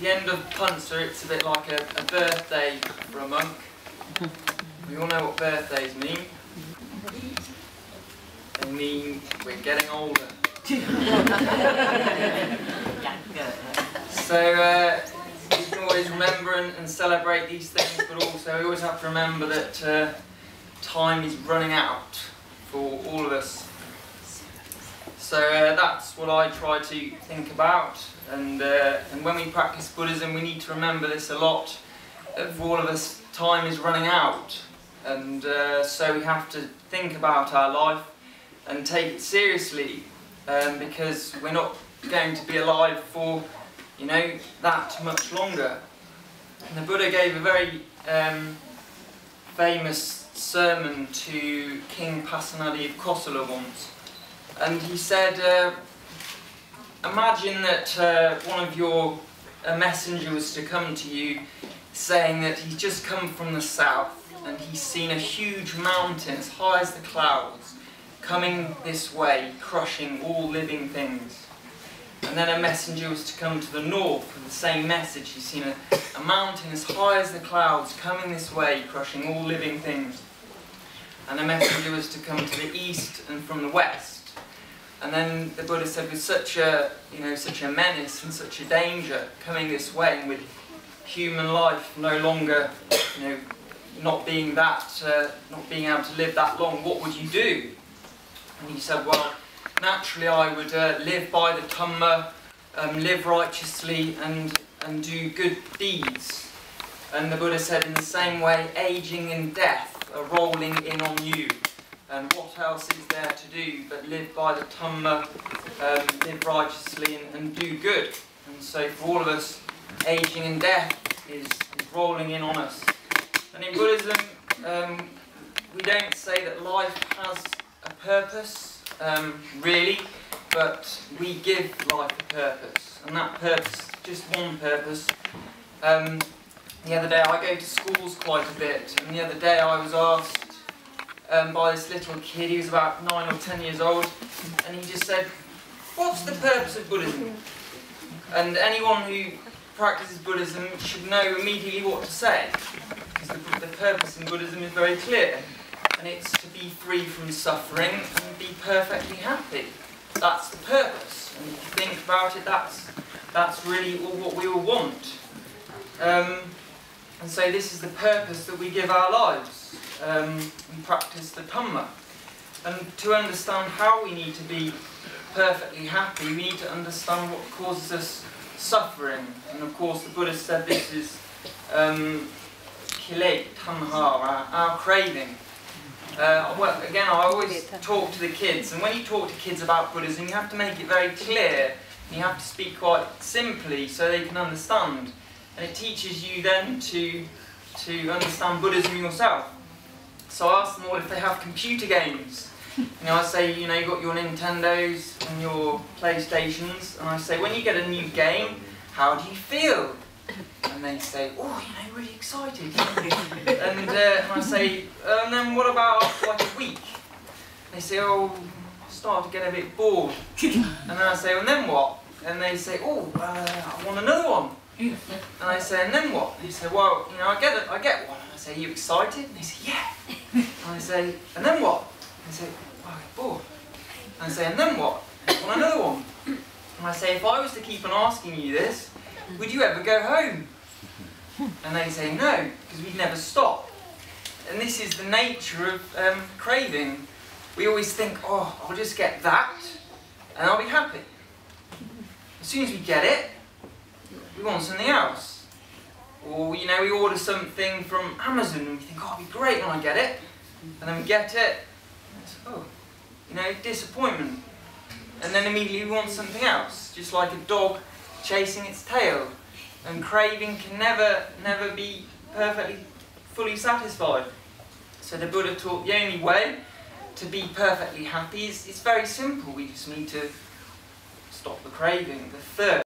the end of Punsa, it's a bit like a birthday for a monk. We all know what birthdays mean. They mean we're getting older. So you can always remember and celebrate these things, but also we always have to remember that time is running out for all of us. So that's what I try to think about, and when we practice Buddhism we need to remember this a lot. For all of us, time is running out, and so we have to think about our life and take it seriously, because we're not going to be alive for, you know, that much longer. And the Buddha gave a very famous sermon to King Pasenadi of Kosala once. And he said, imagine that one of your messenger was to come to you saying that he's just come from the south and he's seen a huge mountain as high as the clouds coming this way, crushing all living things. And then a messenger was to come to the north with the same message. He's seen a mountain as high as the clouds coming this way, crushing all living things. And a messenger was to come to the east and from the west. And then the Buddha said, with such a menace and such a danger coming this way, and with human life no longer, not being able to live that long, what would you do? And he said, well, naturally I would live by the Dhamma, live righteously and do good deeds. And the Buddha said, in the same way, aging and death are rolling in on you. And what else is there to do but live by the Dhamma, live righteously and do good? And so for all of us, aging and death is rolling in on us. And in Buddhism, we don't say that life has a purpose, really, but we give life a purpose. And that purpose, just one purpose. The other day, I go to schools quite a bit, and the other day I was asked by this little kid, he was about 9 or 10 years old, and he just said, what's the purpose of Buddhism? And anyone who practices Buddhism should know immediately what to say, because the purpose in Buddhism is very clear, and it's to be free from suffering and be perfectly happy. That's the purpose, and if you think about it, that's really what we all want. And so this is the purpose that we give our lives. We practice the Dhamma. And to understand how we need to be perfectly happy, we need to understand what causes us suffering. And of course the Buddha said this is kilate, tanha, our craving. Well, again, I always talk to the kids, and when you talk to kids about Buddhism, you have to make it very clear, and you have to speak quite simply so they can understand. And it teaches you then to understand Buddhism yourself. So I ask them all if they have computer games. I say, you've got your Nintendos and your PlayStations, and I say, when you get a new game, how do you feel? And they say, oh, really excited. And I say, and then what about like a week? They say, oh, I start to get a bit bored. And then I say, and then what? And they say, oh, I want another one. And I say, and then what? They say, well, I get one. And I say, are you excited? And they say, yeah. And I say, and then what? And they say, well, I get bored. And I say, and then what? I want another one. And I say, if I was to keep on asking you this, would you ever go home? And they say, no, because we'd never stop. And this is the nature of craving. We always think, oh, I'll just get that, and I'll be happy. As soon as we get it, we want something else. Or, we order something from Amazon and we think, oh, it'll be great when I get it. And then we get it, and it's, oh, disappointment. And then immediately we want something else, just like a dog chasing its tail. And craving can never be perfectly, fully satisfied. So the Buddha taught the only way to be perfectly happy is very simple. We just need to stop the craving. The third